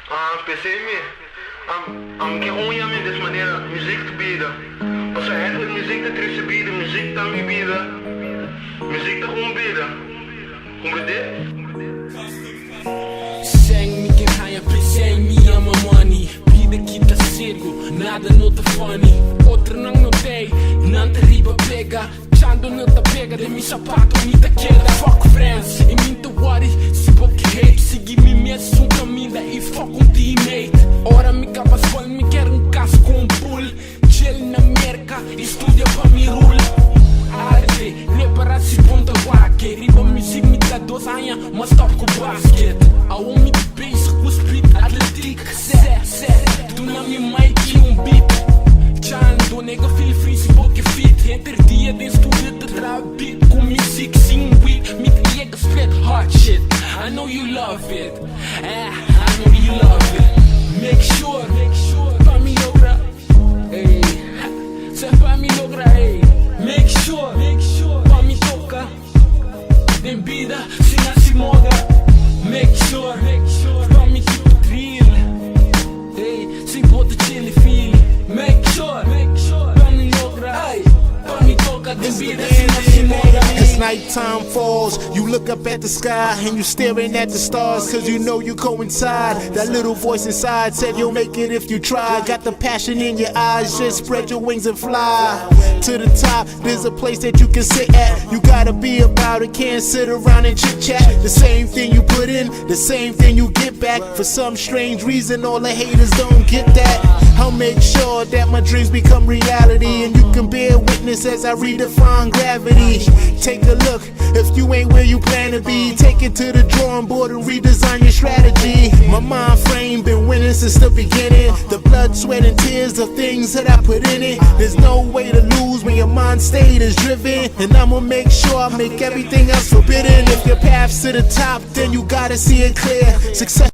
Pensei me, que unha dessa maneira, música de vida. Ou seja, essa música de recebida, música da minha vida, música da vida. Compreender? Sem quem raia, sem me ama money. Vida que tá cego, nada não tá funny. Outra não notei, não te riba pega. Chando não tá pega, de mi sapato me tá queda. Fuck friends, e me tá worry, se pouco hate. Segui me mesmo um caminho daí fuck um teammate. Ora me cabas fome, me quer caso com um pull. Chill na merca, estudia pra me rule. Arte, ne para se ponta guaque. Riba music me dá 2 anos, mas top com basket. I want me to base com speed atletic. Tu na minha mic um beat. Chando, nega feel free se pouco fit. Entre dia de estúdio de trap beat. Com music sim beat. Me liga spit hot shit. I know you love it. I know you love it. Make sure, pra me logra. Hey, se pra me logra, hey. Make sure, pra me toca. Tem vida, se nasce moda. Make sure, pra me keep it real. Hey, se bota chill e feel. Make sure, pra me logra. Hey, pra me toca. Tem vida, se nasce moda. As nighttime falls, you look up at the sky and you staring at the stars, cause you know you coincide. That little voice inside said you'll make it if you try. Got the passion in your eyes, just spread your wings and fly. To the top, there's a place that you can sit at. You gotta be about it, can't sit around and chit chat. The same thing you put in, the same thing you get back. For some strange reason, all the haters don't get that. I'll make sure that my dreams become reality, and you can bear witness as I redefine gravity. Take a look, if you ain't where you plan to be, take it to the drawing board and redesign your strategy. My mind frame been winning since the beginning. The blood, sweat and tears, the things that I put in it. There's no way to lose when your mind state is driven, and I'ma make sure I make everything else forbidden. If your path's to the top, then you gotta see it clear. Success